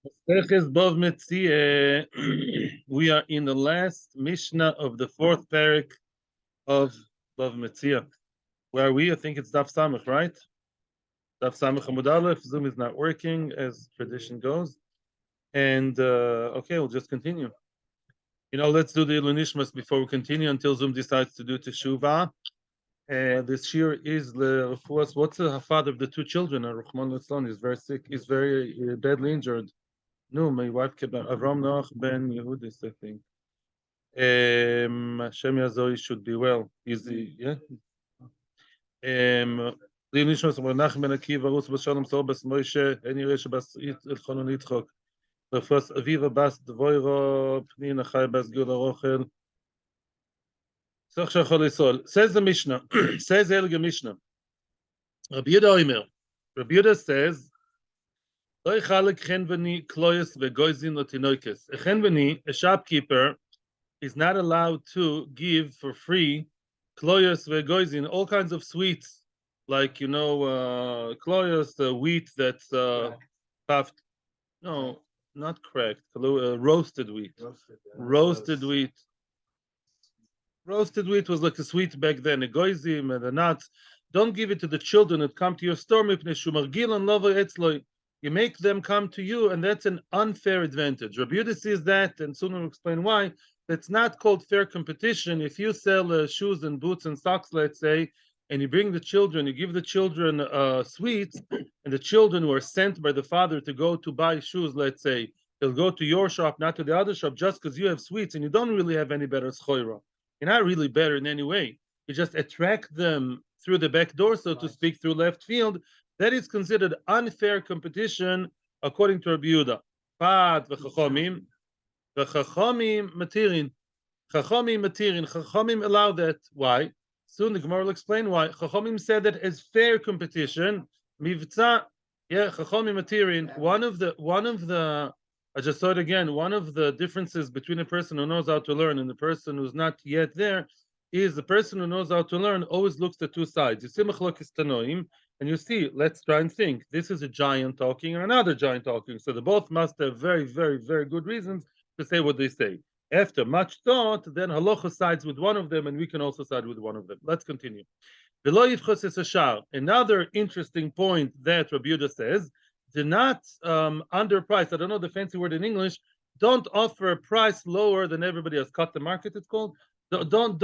Bava Metziah. We are in the last Mishnah of the fourth perek of Bava Metziah. Where are we? I think it's Daf Samach, right? Daf Samach Amud Aleph. Zoom is not working as tradition goes. And okay, we'll just continue. Let's do the Ilunishmas before we continue until Zoom decides to do Teshuvah. This Shiur is the what's the father of the two children? Rahman Litzlan is very sick. He's very badly injured. No, my wife kept Avram Noach ben Yehudis, I think. Hashem Yazoi should be well. Is he? Yeah. לי נשמע סמר נחם בן עקיבא רוץ בשלום סור בס מוישה אין יראה שבס אלחונו נדחוק רפוס אביבה בס דבוירו פנינה חי בס גאולה רוכל סך שיכול לסול. Says the Mishnah. Says the Elga Mishnah. Rabbi Yehuda Omer. Rabbi Yehuda says לא יחלק חנווני קלויס וגויזין לתינוקס. A חנווני, a shopkeeper, is not allowed to give for free kloyos vegoizin, all kinds of sweets, like kloyos, the wheat that's puffed. No, not cracked. Roasted wheat. Roasted wheat. Roasted wheat was like a sweet back then. Egoizim and the nuts. Don't give it to the children that come to your store. You make them come to you, and that's an unfair advantage. Rabbi Yehuda sees that, and soon we'll explain why. That's not called fair competition. If you sell shoes and boots and socks, let's say, and you bring the children, you give the children sweets, and the children who are sent by the father to go to buy shoes, let's say, they'll go to your shop, not to the other shop, just because you have sweets and you don't really have any better schoira. You're not really better in any way. You just attract them through the back door, so to speak, through left field. That is considered unfair competition, according to Rabbi Yehuda. The Chachamim matirin. Chachamim allow that. Why? Soon the Gemara will explain why. Chachamim said that as fair competition. Mivtza, Chachamim matirin. One of the. I just saw it again. One of the differences between a person who knows how to learn and the person who's not yet there is the person who knows how to learn always looks at two sides. You see Machlokes Tanoim, and you see. Let's try and think. This is a giant talking and another giant talking. So they both must have very, very, very good reasons to say what they say. After much thought, then halacha sides with one of them, and we can also side with one of them. Let's continue. Another interesting point that Rabbi Yehuda says: do not underprice. I don't know the fancy word in English. Don't offer a price lower than everybody else. Cut the market, it's called. Don't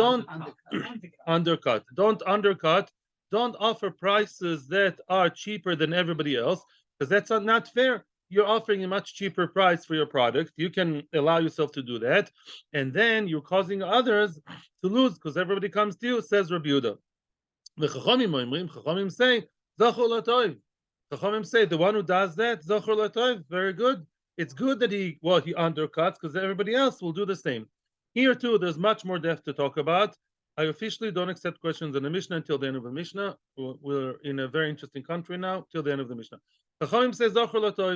undercut. Don't undercut. Don't offer prices that are cheaper than everybody else, because that's not fair. You're offering a much cheaper price for your product. You can allow yourself to do that, and then you're causing others to lose because everybody comes to you, says Rabbi Yehuda. The Chachamim say, Zachor Latoiv. Chachamim say, the one who does that, Zachor Latoiv, very good. It's good that he undercuts because everybody else will do the same. Here too, there's much more depth to talk about. I officially don't accept questions in the Mishnah until the end of the Mishnah. We're in a very interesting country now, till the end of the Mishnah. Chachamim says,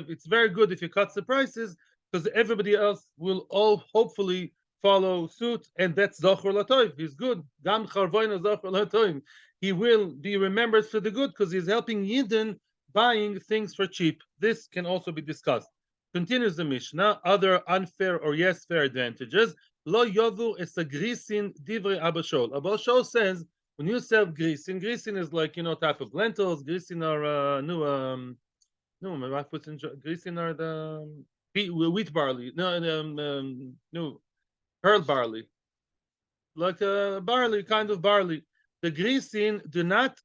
it's very good if you cut the prices, because everybody else will all hopefully follow suit, and that's Zachor Latoiv. He's good. Gam Charvoina Zachor Latoiv. He will be remembered for the good, because he's helping Yidden buying things for cheap. This can also be discussed. Continues the Mishnah, other unfair or yes fair advantages. Lo yovu es a grisin divrei abashol. Abashol says when you sell grisin is like type of lentils. Grisin are my wife puts in grisin are the wheat barley. No, pearl barley, like a barley kind of barley. The grisin, do not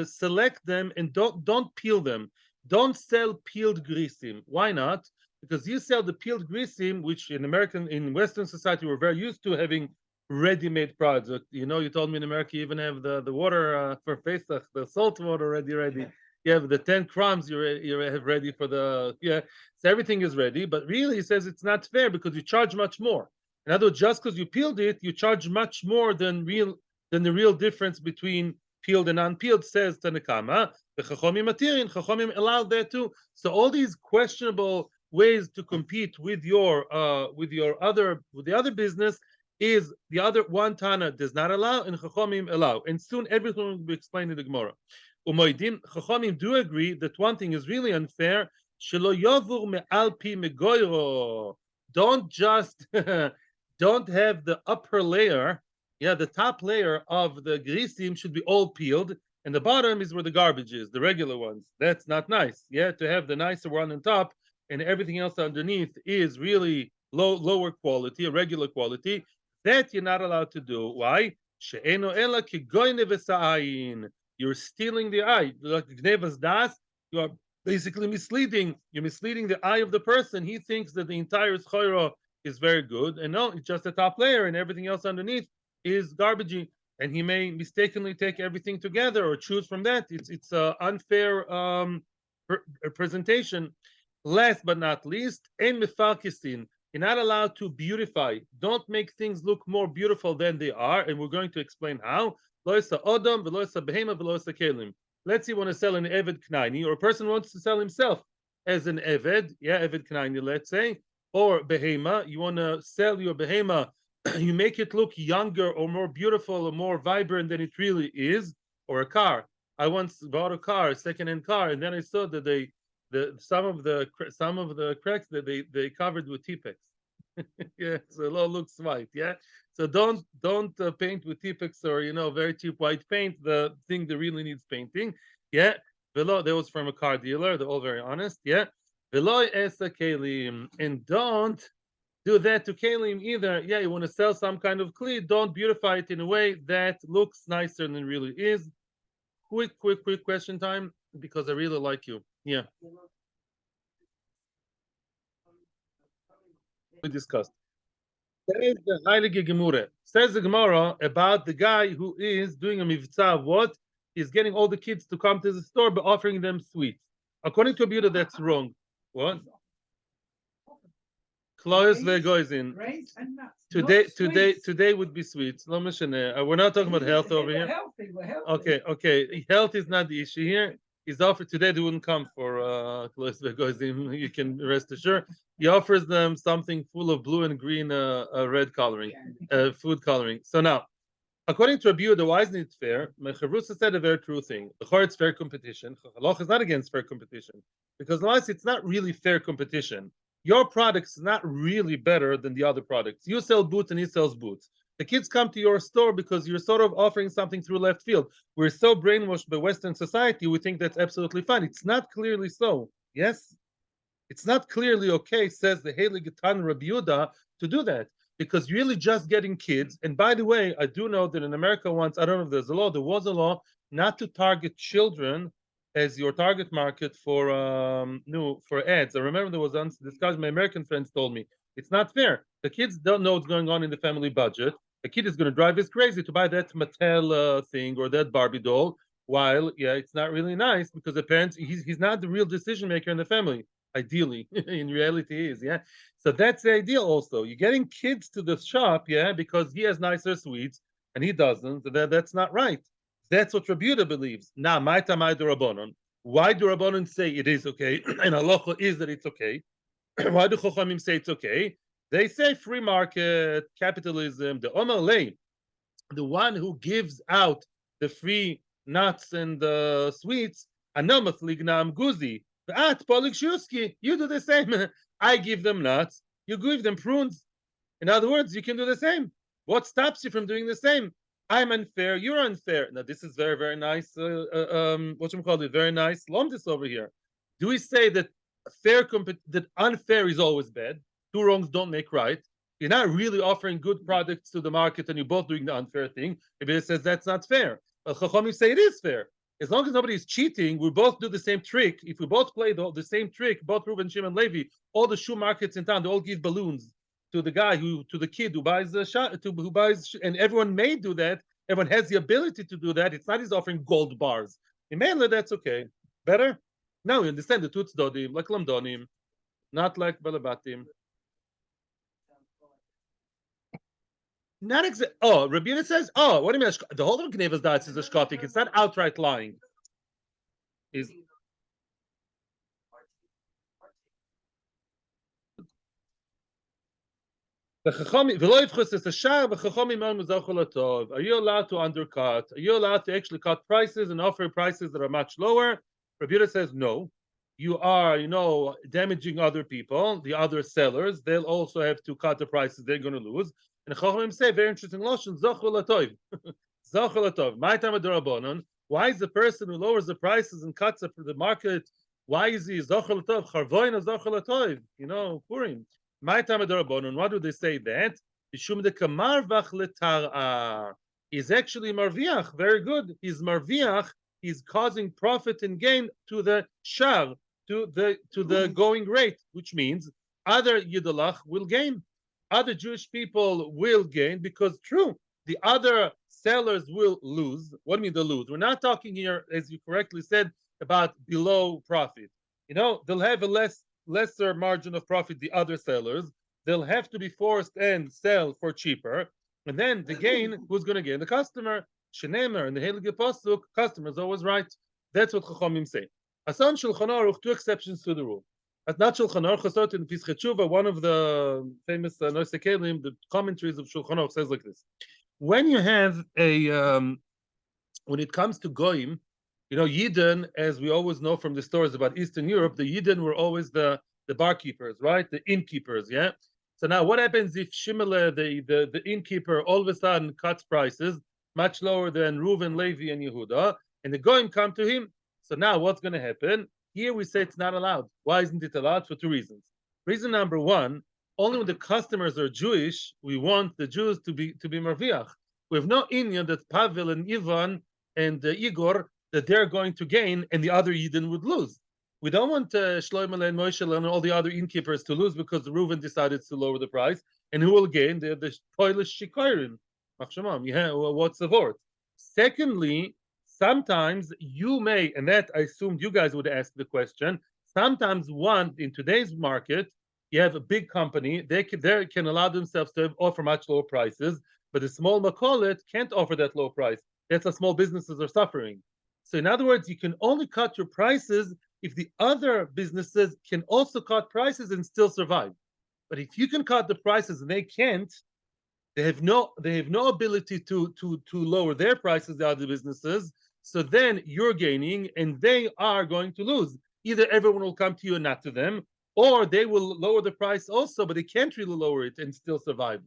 select them and don't peel them. Don't sell peeled grisin. Why not? Because you sell the peeled grisim, which in Western society we're very used to having ready-made products. You told me in America you even have the water for Pesach, the salt water ready. You have the 10 crumbs you have ready for so everything is ready. But really, he says it's not fair because you charge much more. In other words, just because you peeled it, you charge much more than the real difference between peeled and unpeeled, says Tanakama. The Chachamim allowed that too. So all these questionable ways to compete with the other business is the other one Tana does not allow and Chachamim allow, and soon everything will be explained in the Gemara. Umoidim Chachamim do agree that one thing is really unfair Shelo yavur me'al pi megoyro. Don't just don't have the upper layer. Yeah, the top layer of the grisim should be all peeled, and the bottom is where the garbage is, the regular ones. That's not nice. Yeah, to have the nicer one on top, and everything else underneath is really lower quality, a regular quality. That you're not allowed to do. Why? She'eno ela kigoyne v'sa'ayin. You're stealing the eye. Like gnevas das, you are basically misleading. You're misleading the eye of the person. He thinks that the entire schoira is very good, and no, it's just a top layer, and everything else underneath is garbagey. And he may mistakenly take everything together or choose from that. It's an unfair presentation. Last but not least, en mefalkisin. You're not allowed to beautify. Don't make things look more beautiful than they are, and we're going to explain how. Let's say you want to sell an Eved Knaini, or a person wants to sell himself as an Eved, yeah, Eved Knaini, let's say, or Behema, you want to sell your Behema, you make it look younger or more beautiful or more vibrant than it really is, or a car. I once bought a car, a second-hand car, and then I saw that some of the cracks that they covered with T-Pex. Yeah, so it all looks white. Yeah, so don't paint with T-Pex or very cheap white paint. The thing that really needs painting. Yeah, below that was from a car dealer. They're all very honest. Yeah, below esa kelim, and don't do that to kelim either. Yeah, you want to sell some kind of kli, don't beautify it in a way that looks nicer than it really is. Quick question time, because I really like you. Yeah, we discussed. Says the Heilige Gemara. Says the Gemara about the guy who is doing a mitzvah of what? He's getting all the kids to come to the store by offering them sweets. According to Abuda, that's wrong. What? Klois vegoizin. Today would be sweets. We're not talking about health over here. Okay. Health is not the issue here. He's offered today. They wouldn't come for Klois vegoizin. You can rest assured. He offers them something full of blue and green, red coloring, food coloring. So now, according to Rabbi Yehuda, why isn't it fair? Mecharusa said a very true thing. The it's fair competition. Halach is not against fair competition, because unless it's not really fair competition. Your product is not really better than the other products. You sell boots and he sells boots. The kids come to your store because you're sort of offering something through left field. We're so brainwashed by Western society, we think that's absolutely fine. It's not clearly so. Yes? It's not clearly okay, says the Heilige Tan Rabbi Yehuda, to do that, because you're really just getting kids. And by the way, I do know that in America once, I don't know if there's a law, there was a law not to target children as your target market for ads. I remember there was a discussion. My American friends told me it's not fair. The kids don't know what's going on in the family budget. The kid is going to drive us crazy to buy that Mattel thing or that Barbie doll. While it's not really nice because the parents he's not the real decision maker in the family. Ideally, in reality, he is. Yeah. So that's the ideal. Also, you're getting kids to the shop, because he has nicer sweets and he doesn't. That's not right. That's what Rabbi Yehuda believes. Now, my tamai do Rabbanon. Why do Rabbanon say it is okay, and halacha is that it's okay? Why do Chochamim say it's okay? They say free market, capitalism, the Omer the one who gives out the free nuts and the sweets, Anomath lignam guzi. At Polik Shuski, you do the same. I give them nuts, you give them prunes. In other words, you can do the same. What stops you from doing the same? I'm unfair, you're unfair. Now, this is very, very nice. What you call it? Very nice. Lomdis over here. Do we say that that unfair is always bad? Two wrongs don't make right. You're not really offering good products to the market, and you're both doing the unfair thing. Maybe it says that's not fair. But Chachamim say it is fair. As long as nobody's cheating, we both do the same trick. If we both play the same trick, both Reuben, Shimon, Levi, all the shoe markets in town, they all give balloons to the kid who buys and everyone may do that. Everyone has the ability to do that. It's not he's offering gold bars. In mainland, that's okay. Better? Now we understand the tutz dodim, like lamdonim, not like balabatim. Not exactly. Oh, Rabbi says, what do you mean? The whole of Gnevas Dats is a shkotik. It's not outright lying. Is are you allowed to undercut? Are you allowed to actually cut prices and offer prices that are much lower? Rabbi says no. you are, damaging other people, the other sellers. They'll also have to cut the prices. They're going to lose. And Chachamim say, very interesting lotion, Zochel Latov. Zochel Latov. My time Adorabonon. Why is the person who lowers the prices and cuts up the market? Why is he Zochel Latov? Charvoin Zochel Latov. Purim. My time Adorabonon. Why do they say that? Yishum de Kamar Vach Letar. He's actually Marviach. Very good. He's Marviach. He's causing profit and gain to the shar, to the going rate, which means other Yidolach will gain. Other Jewish people will gain because true, the other sellers will lose. What do you mean they lose? We're not talking here, as you correctly said, about below profit. They'll have a lesser margin of profit, the other sellers. They'll have to be forced and sell for cheaper. And then the gain, who's going to gain? The customer. Shenemer and the Heilige Pasuk, customer is always right. That's what Chachamim say. Asan Shulchan Aruch, two exceptions to the rule. At not Shulchan Aruch, Chasot in Pischei Tshuva, one of the famous Noise Kelim, the commentaries of Shulchan Aruch says like this: when you have when it comes to Goyim, Yidden, as we always know from the stories about Eastern Europe, the Yidden were always the barkeepers, right? The innkeepers, yeah. So now, what happens if Shimele, the innkeeper, all of a sudden cuts prices much lower than Reuven, Levi, and Yehuda, and the Goyim come to him? So now what's going to happen? Here we say it's not allowed. Why isn't it allowed? For two reasons. Reason number one, only when the customers are Jewish, we want the Jews to be Marviach. We have no Indian that Pavel and Ivan and Igor, that they're going to gain and the other Yidden would lose. We don't want Shloimeh and Moshe and all the other innkeepers to lose because Reuven decided to lower the price. And who will gain? The Polish Shikorin. Yeah, what's the word? Secondly, sometimes you may, and that I assumed you guys would ask the question, sometimes in today's market, you have a big company, they can allow themselves to offer much lower prices, but a small makolet can't offer that low price. That's how small businesses are suffering. So in other words, you can only cut your prices if the other businesses can also cut prices and still survive. But if you can cut the prices and they can't, they have no ability to lower their prices, the other businesses. So then you're gaining and they are going to lose. Either everyone will come to you and not to them, or they will lower the price also, but they can't really lower it and still survive.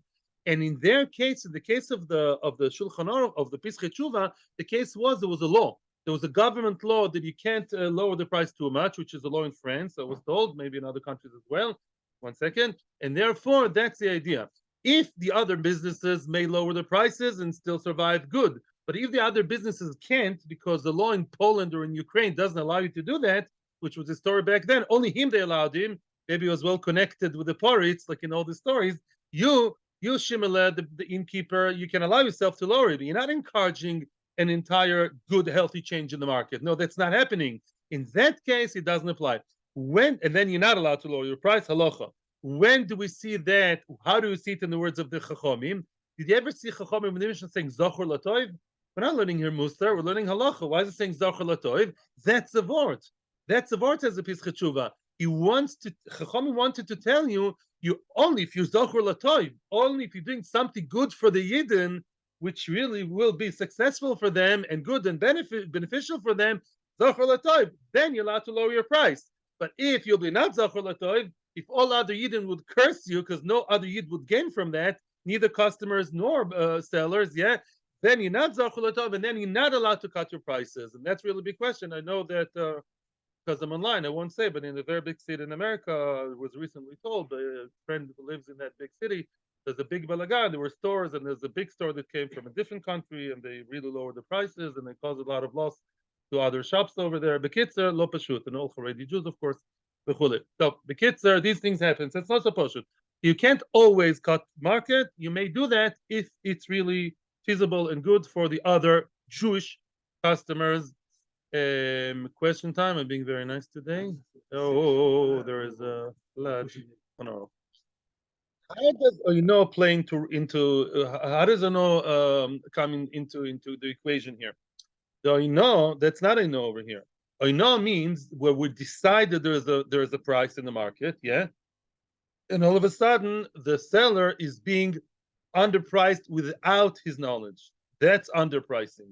And in their case, in the case of the Shulchan Aruch, of the Pischei Tshuva, the case was there was a law. There was a government law that you can't lower the price too much, which is a law in France. I was told, maybe in other countries as well. 1 second. And therefore, that's the idea. If the other businesses may lower the prices and still survive, good. But if the other businesses can't, because the law in Poland or in Ukraine doesn't allow you to do that, which was the story back then, only him they allowed him. Maybe he was well connected with the Poritz, like in all the stories. You Shimele, the innkeeper, you can allow yourself to lower it. But you're not encouraging an entire good, healthy change in the market. No, that's not happening. In that case, it doesn't apply. And then you're not allowed to lower your price, halacha. When do we see that? How do we see it in the words of the Chachomim? Did you ever see Chachomim when the Mishnah saying Zochor Latoiv? We're not learning here Musar, we're learning halacha. Why is it saying Zochor Latoiv? That's the word. That's the word, says the Pischei Tshuva. Chachomim wanted to tell you, only if you Zochor Latoiv, only if you're doing something good for the Yidden, which really will be successful for them and good and beneficial for them, Zochor Latoiv, then you're allowed to lower your price. But if you'll be not Zochor Latoiv, if all other Yidden would curse you because no other Yid would gain from that, neither customers nor sellers, yeah, then you're not Zochor Latov, and then you're not allowed to cut your prices. And that's really a big question. I know that because I'm online, I won't say, but in a very big city in America, I was recently told by a friend who lives in that big city, there's a big balagan, there were stores, and there's a big store that came from a different country, and they really lowered the prices, and they caused a lot of loss to other shops over there. Bekitzer, lo pashut, and all Haredi Jews, of course. So the kids are these things happen. So it's not supposed to. You can't always cut market. You may do that if it's really feasible and good for the other Jewish customers. Question time. I'm being very nice today. There is a flood. Oh no. How does playing into how does coming into the equation here? The that's not over here. Oino means where we decide that there is a price in the market, yeah, and all of a sudden the seller is being underpriced without his knowledge. That's underpricing.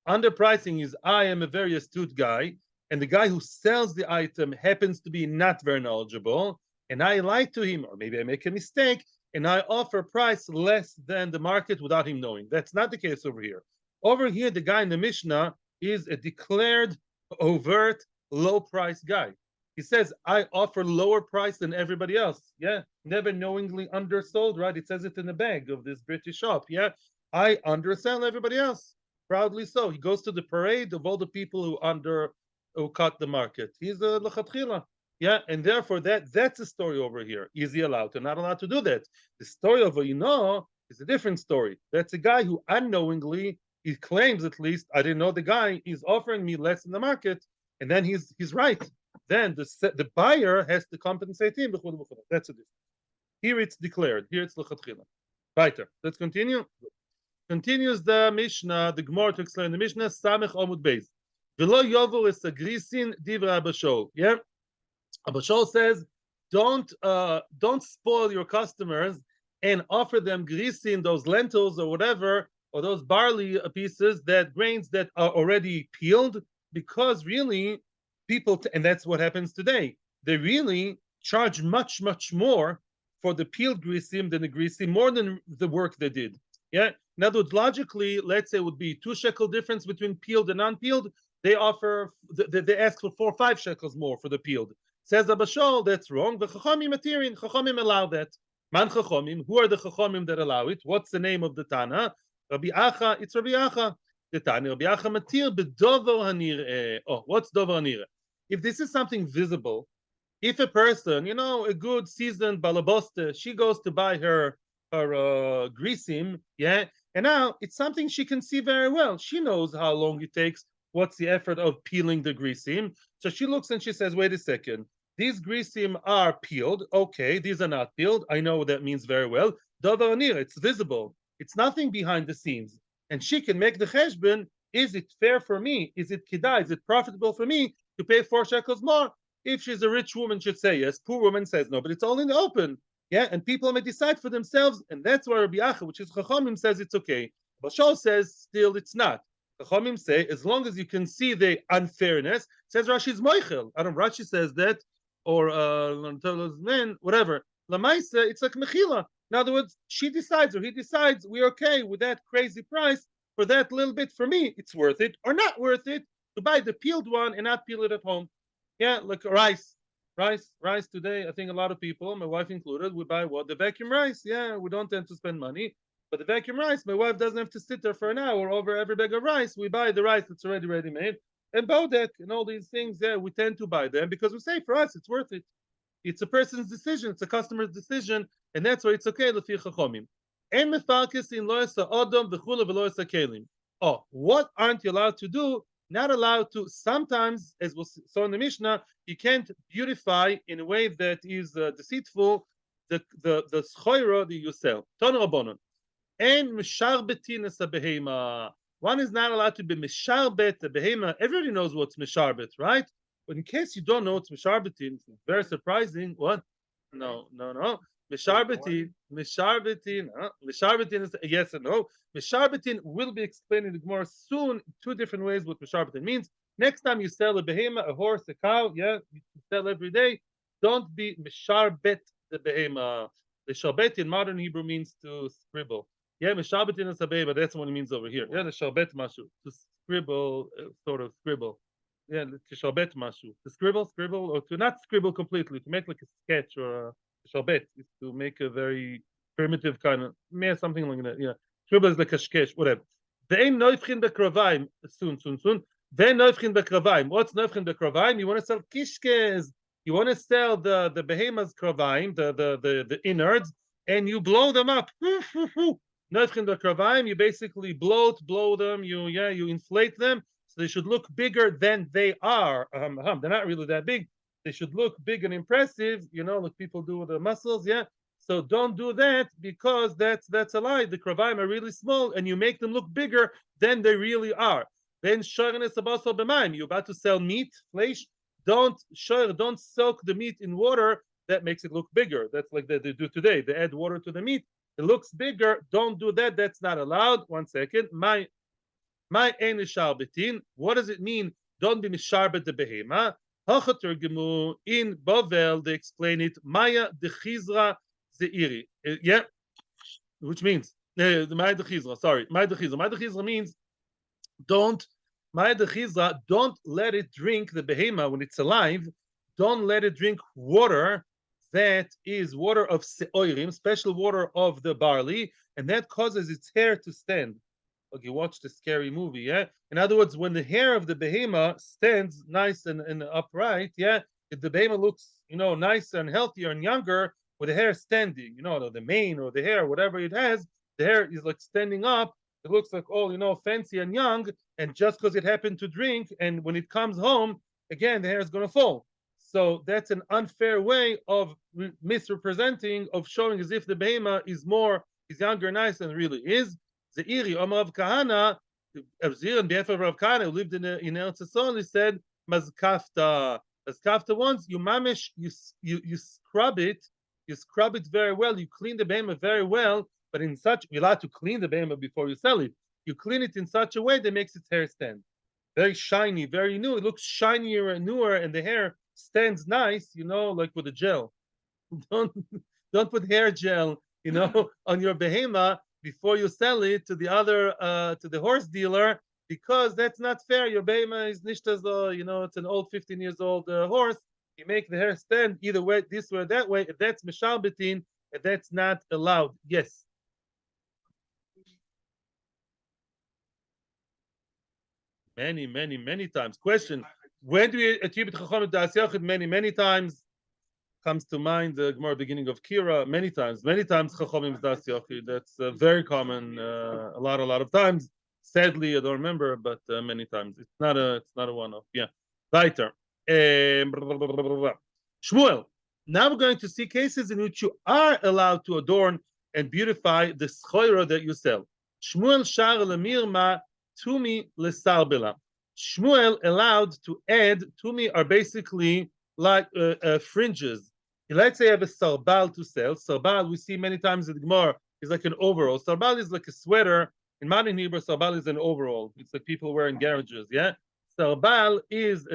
Underpricing is I am a very astute guy. and the guy who sells the item happens to be not very knowledgeable, and I lie to him, or maybe I make a mistake, and I offer a price less than the market without him knowing. That's not the case over here. Over here, the guy in the Mishnah is a declared, overt, low price guy. He says, I offer lower price than everybody else. Yeah, never knowingly undersold, right? It says it in the bag of this British shop. Yeah, I undersell everybody else. Proudly so. He goes to the parade of all the people who cut the market. He's a lechatchila. Yeah, and therefore that's a story over here. Is he allowed to? Not allowed to do that. The story of is a different story. That's a guy who unknowingly, he claims at least, I didn't know the guy, he's offering me less in the market, and then he's right. Then the buyer has to compensate him. That's a difference. Here it's declared. Here it's lechatchila. Weiter. Let's continue. Continues the Mishnah, the Gemara to explain the Mishnah, Samech Amud Beis. V'lo yovu es agrisin divra Abashol. Yeah, Abashol says, don't spoil your customers and offer them grisin, those lentils or whatever, or those barley pieces, that grains that are already peeled, because really people, and that's what happens today, they really charge much, much more for the peeled grisim than the grisim, more than the work they did. Yeah. In other words, logically, let's say it would be 2 shekel difference between peeled and non-peeled. They offer, they ask for 4 or 5 shekels more for the peeled. Says Abashol, that's wrong. The Chachamim matirin, Chachamim allow that. Man Chachamim, who are the Chachamim that allow it? What's the name of the Tana? Rabbi Acha, it's Rabbi Acha. The Tana, Rabbi Acha matir bedover hanireh. Oh, what's dover hanireh? If this is something visible, if a person, a good seasoned balaboste, she goes to buy her grisim, yeah, and now it's something she can see very well. She knows how long it takes, what's the effort of peeling the grisim. So she looks and she says, wait a second, these grisim are peeled, okay, these are not peeled, I know what that means very well. Davar anir, it's visible, it's nothing behind the scenes, and she can make the cheshbon. Is it fair for me? Is it kidai? Is it profitable for me to pay 4 shekels more? If she's a rich woman, should say yes. Poor woman says no, but it's all in the open. Yeah, and people may decide for themselves, and that's why Rabbi Acha, which is Chachamim, says it's okay. Bashal says still it's not. Chachamim say as long as you can see the unfairness. Says Rashi's moichel. I don't know, Rashi says that, or whatever. Lamaisa, it's like mechila. In other words, she decides or he decides we're okay with that crazy price for that little bit. For me, it's worth it or not worth it to buy the peeled one and not peel it at home. Yeah, like rice today. I think a lot of people, my wife included, we buy what? The vacuum rice. Yeah, we don't tend to spend money, but the vacuum rice, my wife doesn't have to sit there for an hour over every bag of rice. We buy the rice that's already ready made, and bodek and all these things. Yeah, we tend to buy them because we say for us it's worth it. It's a person's decision. It's a customer's decision, and that's why it's okay. Lefi chachomim. En mefarkes in lo yasa odom v'chula v'lo yasa kelim. Oh, what aren't you allowed to do? Not allowed to. Sometimes, as we saw in the Mishnah, you can't beautify in a way that is deceitful the schoira that you sell. Ton rabbanon. And misharbetin es behema. One is not allowed to be misharbet a behema. Everybody knows what's misharbet, right? But in case you don't know what's misharbetin, it's very surprising. What? No. Misharbetin is a yes and no. Misharbetin will be explained in the Gemara soon, 2 different ways what misharbetin means. Next time you sell a behema, a horse, a cow, yeah, you sell every day, don't be misharbet the behema. The sharbet in modern Hebrew means to scribble. Yeah, misharbetin is a behema, that's what it means over here. Yeah, the sharbet mashu, to scribble, sort of scribble. Yeah, to sharbet mashu, to scribble, or to not scribble completely, to make like a sketch or a Shabbat is to make a very primitive kind of something like that. Yeah, Shabbat is like a shkesh, whatever. Ve'en noifchin bekravayim soon. Ve'en noifchin bekravayim. What's noifchin bekravayim? You want to sell kishkes. You want to sell the behemoth's kravayim, the innards, and you blow them up. Noifchin bekravayim. You basically blow them. You inflate them so they should look bigger than they are. They're not really that big. They should look big and impressive, like people do with the muscles, yeah. So don't do that because that's a lie. The kravayim are really small, and you make them look bigger than they really are. Then shorenes abasol b'mayim. You're about to sell meat, flesh. Don't soak the meat in water. That makes it look bigger. That's like they do today. They add water to the meat. It looks bigger. Don't do that. That's not allowed. 1 second. My ein sharbetin. What does it mean? don't be misharbet the behema. Hachatergemu in Bavel, they explain it, Maya de Chizra Zeiri. Yeah, which means, the Maya de Chizra, sorry, Maya de Chizra. Maya de Chizra means, don't, Maya de Chizra, don't let it drink the behema when it's alive. Don't let it drink water that is water of seoirim, special water of the barley, and that causes its hair to stand. Okay, watch the scary movie, yeah? In other words, when the hair of the behema stands nice and upright, yeah, if the behema looks, nicer and healthier and younger, with the hair standing, the mane or the hair, whatever it has, the hair is like standing up, it looks like all, fancy and young, and just because it happened to drink, and when it comes home, again, the hair is going to fall. So that's an unfair way of misrepresenting, of showing as if the behema is younger, nice, than it really is. Zeiri, Omar of Kahana, Zir and Be'ef of Rav Kahana, who lived in Eretz Yisrael, he said, Mazkafta. Mazkafta once, you mamish, you scrub it very well, you clean the behema very well, but you're allowed to clean the behema before you sell it. You clean it in such a way that makes its hair stand. Very shiny, very new. It looks shinier and newer, and the hair stands nice, like with a gel. Don't put hair gel, on your behema before you sell it to the horse dealer, because that's not fair. Your behema is nicht as it's an old 15 years old horse. You make the hair stand either way, this way or that way. If that's mishalbetin, that's not allowed. Yes. Many, many, many times. Question: when do we attribute chacham to Asiyachid? Many, many times. Comes to mind the Gemara beginning of Kira. Many times chachamim is Asiyachid. That's very common. A lot of times. Sadly, I don't remember, but many times. It's not a one-off. Yeah. Weiter. Shmuel. Now we're going to see cases in which you are allowed to adorn and beautify the schoira that you sell. Shmuel shar lemirma tumi lesarbela. Shmuel allowed to add, tumi are basically like fringes. Let's say I have a sarbal to sell. Sarbal, we see many times in the Gemara, is like an overall. Sarbal is like a sweater. In modern Hebrew, sarbal is an overall. It's like people wear in garages, yeah? Sarbal is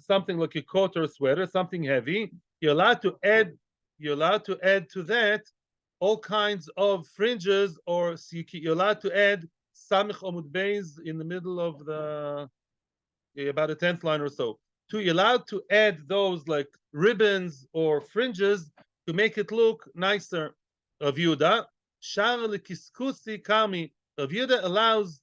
something like a coat or a sweater, something heavy. You're allowed to add to that all kinds of fringes, or you're allowed to add samich Amud beis in the middle of about the 10th line or so. You're allowed to add those like ribbons or fringes to make it look nicer. Rav Yehuda, shar lekiskusi kami. Rav Yehuda allows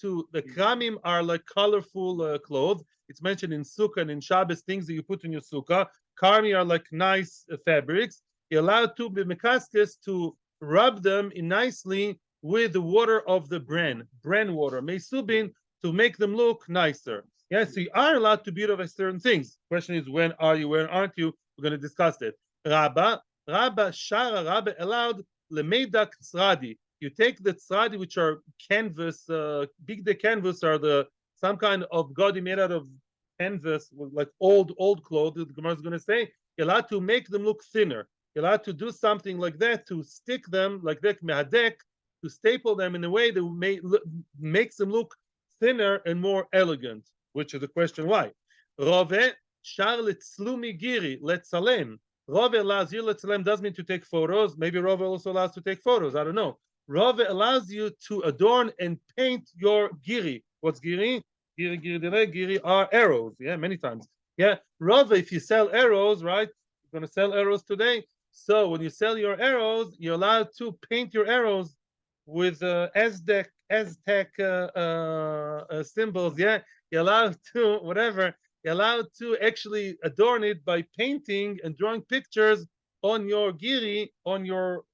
to, the kramim are like colorful clothes. It's mentioned in Sukkah and in Shabbos, things that you put in your Sukkah. Karmi are like nice fabrics. You're allowed to be mekaskes, to rub them in nicely with the water of the bran water, meisubin, to make them look nicer. Yes, so you are allowed to beautify certain things. Question is, when are you, when aren't you? We're going to discuss it. Rabba allowed lemeidak tzradi. You take the tzradi, which are canvas, big the canvas are some kind of gaudy made out of canvas, like old clothes. The Gemara is going to say you're allowed to make them look thinner. You're allowed to do something like that, to stick them like that, mehadek, to staple them in a way that makes them look thinner and more elegant. Which is the question why? Rove shar letzlumi giri letzalem. Rove allows you, letzalem does mean to take photos. Maybe Rove also allows to take photos. I don't know. Rove allows you to adorn and paint your giri. What's giri? Giri are arrows. Yeah, many times. Yeah, Rove, if you sell arrows, right? You're going to sell arrows today. So when you sell your arrows, you're allowed to paint your arrows with Aztec symbols. Yeah, you're allowed to, whatever, you're allowed to actually adorn it by painting and drawing pictures on your giri, on your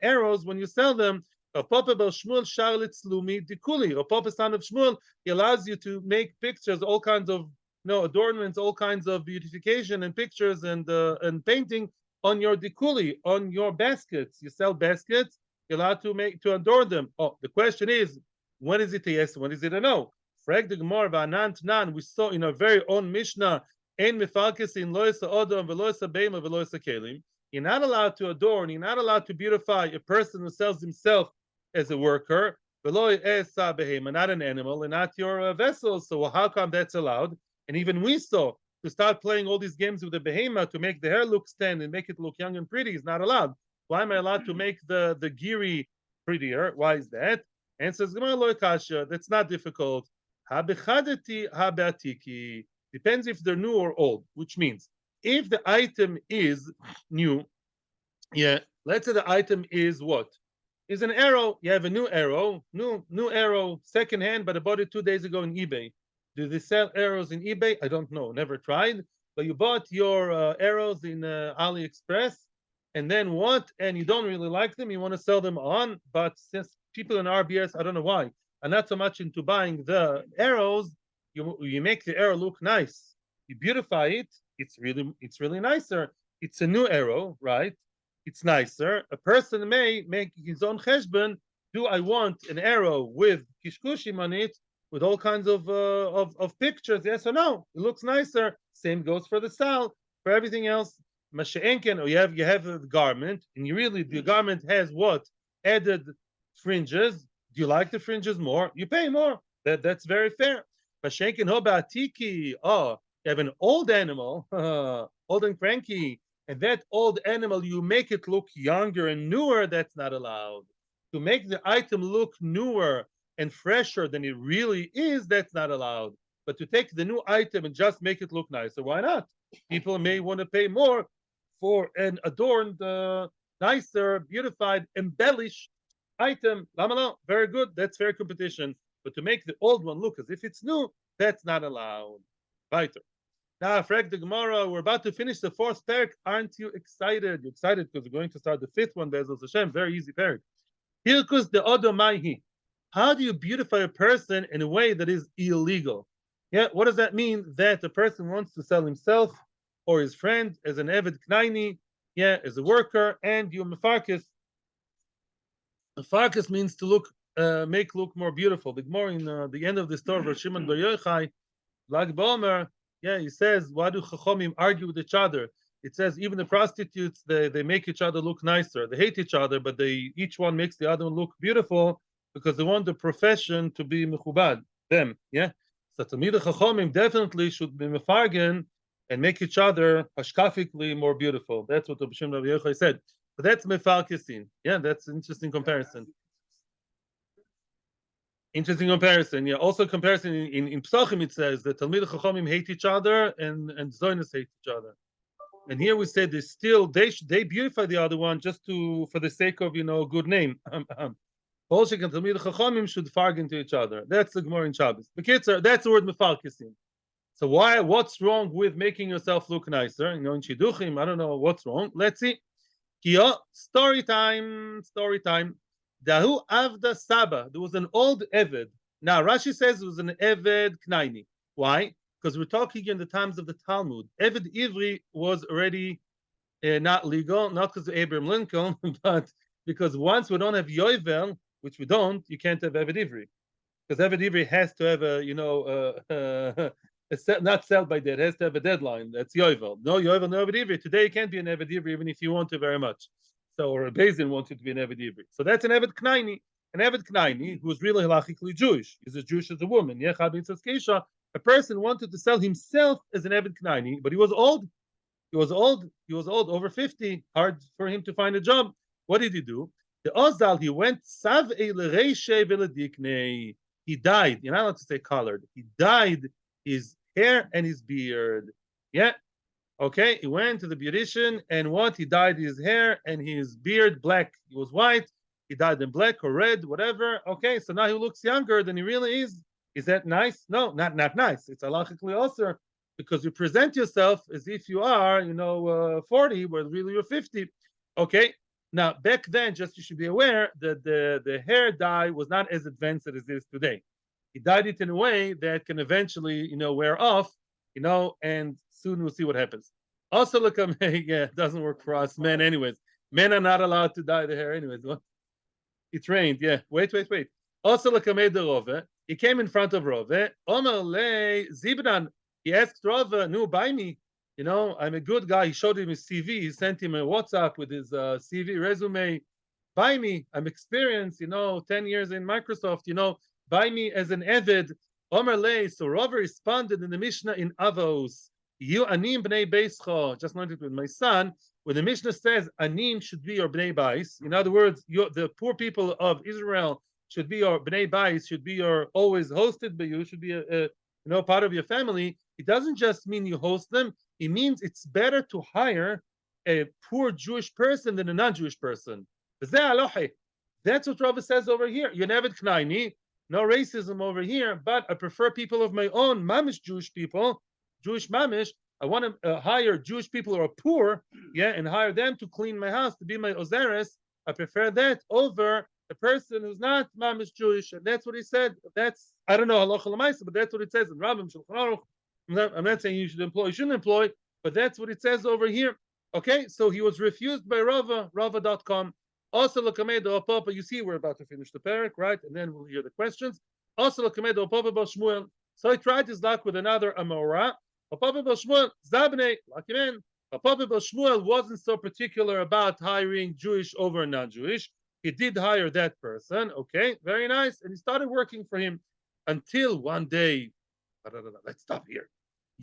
arrows when you sell them. Rapapa bar Shmuel shar letzlumi dikuli. Rapapa, son of Shmuel, he allows you to make pictures, all kinds of adornments, all kinds of beautification and pictures and painting on your dikuli, on your baskets. You sell baskets, you're allowed to adorn them. Oh, the question is, when is it a yes, when is it a no? Frag the Gemara v'anan tnan, we saw in our very own Mishnah, ein mefarkes in lo yisa odom v'lo yisa beima v'lo yisa kelim. You're not allowed to adorn, you're not allowed to beautify a person who sells himself as a worker. not an animal and not your vessel. So how come that's allowed? And even we saw to start playing all these games with the behemoth to make the hair look stand and make it look young and pretty is not allowed. Why am I allowed to make the giri prettier? Why is that? And says that's not difficult. Depends if they're new or old, which means if the item is new, yeah, let's say the item is what? Is an arrow. You have a new arrow, new arrow, second hand, but I bought it 2 days ago in eBay. Do they sell arrows in eBay? I don't know, never tried. But you bought your arrows in AliExpress, and then what? And you don't really like them. You want to sell them on, but since people in RBS, I don't know why, are not so much into buying the arrows, you make the arrow look nice. You beautify it. It's really nicer. It's a new arrow, right? It's nicer. A person may make his own cheshbon. Do I want an arrow with kishkushim on it, with all kinds of pictures? Yes or no? It looks nicer. Same goes for the sal. For everything else, masha'enken, or you have a garment, and the garment has what? Added fringes. Do you like the fringes more? You pay more. That's very fair. Masha'enken hoba oh, you have an old animal, old and cranky, and that old animal, you make it look younger and newer, that's not allowed. To make the item look newer and fresher than it really is, that's not allowed. But to take the new item and just make it look nicer, why not? People may want to pay more for an adorned, nicer, beautified, embellished item. Lamalo, very good, that's fair competition. But to make the old one look as if it's new, that's not allowed. Weiter. Now, Frag the Gemara, we're about to finish the fourth perek. Aren't you excited? You're excited because we're going to start the fifth one, Be'ezras Hashem. Very easy perek. Hilkus de odomaihi. How do you beautify a person in a way that is illegal? Yeah, what does that mean? That a person wants to sell himself or his friend as an eved knaini, yeah, as a worker, and you mefarkis. Mefarkis means to look, make look more beautiful. The Gemara in the end of the story of Shimon Bar Yochai, Lag Bomer, yeah, he says, why do Chachomim argue with each other? It says even the prostitutes, they make each other look nicer. They hate each other, but each one makes the other one look beautiful because they want the profession to be mechubad, them, yeah? So Talmid Chachomim definitely should be mefargen and make each other hashkafically more beautiful. That's what Rabbi Shimon Bar Yochai said. But that's mefarkesin. Yeah, that's an interesting comparison. Interesting comparison. Yeah. Also comparison in Psachim it says that Talmid Chachomim hate each other and Zoynes hate each other. And here we say they beautify the other one just for the sake of good name. Bolshek and Talmid Chachomim should fargen to each other. That's the Gemara in Shabbos. Bekitzer, that's the word mefarkesin. So what's wrong with making yourself look nicer? In Shidduchim, I don't know what's wrong. Let's see. Story time. Dahu Avda Saba. There was an old Eved. Now Rashi says it was an Eved Knaini. Why? Because we're talking in the times of the Talmud. Eved Ivri was already not legal, not because of Abraham Lincoln, but because once we don't have Yovel, which we don't, you can't have Eved Ivri. Because Eved Ivri has to have not sell by dead, has to have a deadline. That's Yovel. No Yovel, no Eved Ivri. Today you can't be an Eved Ivri even if you want to very much. So, or a Bezin wanted to be an Eved Ivri. So that's an Eved Knaini. An Eved Knaini who is really halachically Jewish. He's as Jewish as a woman. A person wanted to sell himself as an Eved Knaini, but he was old. He was over 50. Hard for him to find a job. What did he do? The Ozal, he went Sav he died. You're not allowed to say colored. He dyed his hair and his beard. Yeah. Okay, he went to the beautician, and he dyed his hair and his beard black. He was white, he dyed them black or red, whatever. Okay, so now he looks younger than he really is. Is that nice? No, not nice. It's halachically also because you present yourself as if you are, 40, where really you're 50. Okay, now back then, just you should be aware that the hair dye was not as advanced as it is today. He dyed it in a way that can eventually, wear off, and soon we'll see what happens. Also, look, yeah, it doesn't work for us men, anyways. Men are not allowed to dye their hair, anyways. It rained, yeah. Wait. Also, look, Rove. He came in front of Rove. Omer le Zibran. He asked Rove, "No, buy me. I'm a good guy." He showed him his CV. He sent him a WhatsApp with his CV resume. buy me. I'm experienced, 10 years in Microsoft, buy me as an Eved. Omer Lei. So Rava responded in the Mishnah in Avos. You anim bnei beischo. Just learned it with my son. When the Mishnah says anim should be your bnei bais, in other words, the poor people of Israel should be your bnei bais, should be your always hosted by you, should be a part of your family. It doesn't just mean you host them. It means it's better to hire a poor Jewish person than a non-Jewish person. That's what Rava says over here. You never knaini, no racism over here, but I prefer people of my own, mamish Jewish people, Jewish mamish. I want to hire Jewish people who are poor, and hire them to clean my house, to be my ozeres. I prefer that over a person who's not mamish Jewish, and that's what he said. I don't know halacha l'maisa, but that's what it says in Rambam Shulchan Aruch. I'm not saying you shouldn't employ, but that's what it says over here. Okay, so he was refused by Rava.com. Also, Lakamedo Papa, you see, we're about to finish the perek, right? And then we'll hear the questions. Also, Lakamedo Papa Shmuel. So he tried his luck with another Amora. Papa Shmuel, Zabne, lucky man. Papa Shmuel wasn't so particular about hiring Jewish over non-Jewish. He did hire that person. Okay, very nice. And he started working for him until one day. Let's stop here.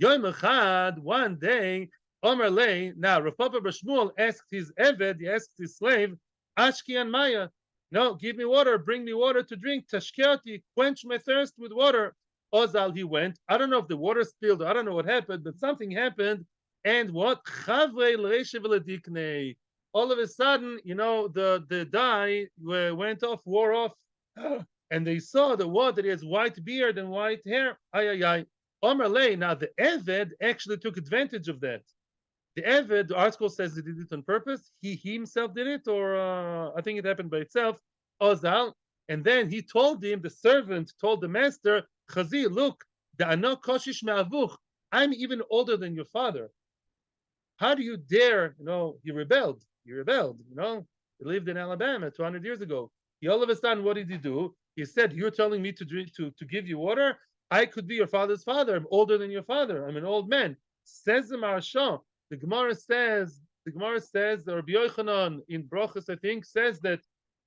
Yomi Echad, one day, Omer Lei. Now, Rav Papa Shmuel asked his Eved, he asked his slave, Ashki and Maya, no, give me water, bring me water to drink, Tashkiati, quench my thirst with water. Ozal, he went. I don't know if the water spilled, I don't know what happened, but something happened. And what? All of a sudden, the dye went off, wore off, and they saw the water. He has white beard and white hair. Ay, ay, ay. Omer Lei. Now, the Eved actually took advantage of that. The Eved, the article says he did it on purpose. He himself did it, or I think it happened by itself. Ozal. And then he told him, the servant told the master, Chazi, look, the ano koshish me'avuch. I'm even older than your father. How do you dare? He rebelled. He lived in Alabama 200 years ago. He all of a sudden, what did he do? He said, you're telling me to drink, to give you water? I could be your father's father. I'm older than your father. I'm an old man. Says the Maharsha. The Gemara says, the Rabbi Yochanan in Brochus, I think, says that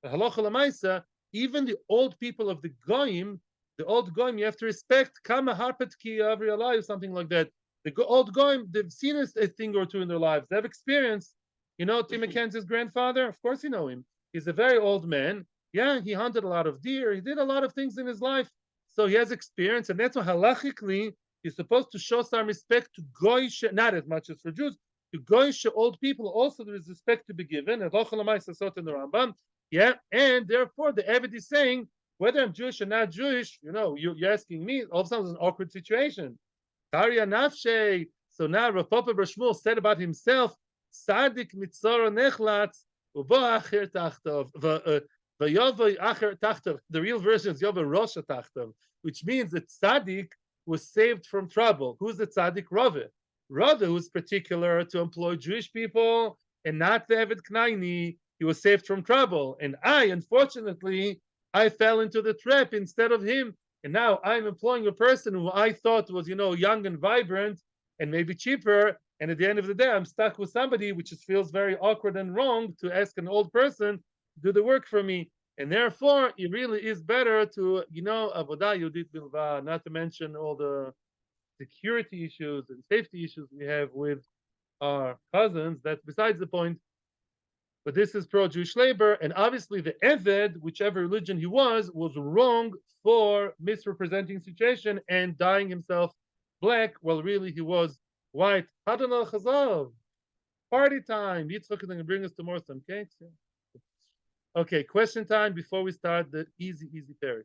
halacha l'maisa, even the old people of the goyim, you have to respect kama harpet ki avri, something like that. The old goyim, they've seen a thing or two in their lives. They have experience. Tim McKenzie's grandfather, of course you know him. He's a very old man. Yeah, he hunted a lot of deer. He did a lot of things in his life. So he has experience, and that's why halachically you're supposed to show some respect to goyish, not as much as for Jews, to goyish old people. Also, there is respect to be given. And in the Rambam, and therefore the Eved is saying whether I'm Jewish or not Jewish. You're asking me. All of a sudden, it's an awkward situation. Tarya nafshe. So now Rav Papa bar Shmuel said about himself, Sadik mitzora nechlatz ubo acher tachtav. The real version is Yova Rosha Tachtav, which means that Tzaddik was saved from trouble. Who's the Tzaddik? Rava, who's particular to employ Jewish people and not the Eved Knaini. He was saved from trouble. And unfortunately, I fell into the trap instead of him. And now I'm employing a person who I thought was, young and vibrant and maybe cheaper. And at the end of the day, I'm stuck with somebody, which feels very awkward and wrong to ask an old person do the work for me. And therefore, it really is better to, avodah yudit bilva, not to mention all the security issues and safety issues we have with our cousins. That's besides the point. But this is pro-Jewish labor. And obviously the Eved, whichever religion he was wrong for misrepresenting situation and dyeing himself black, while really he was white. Hadon al Chazav. Party time. Yitzchak is going to bring us tomorrow some cakes. Yeah. Okay, question time before we start the easy perek.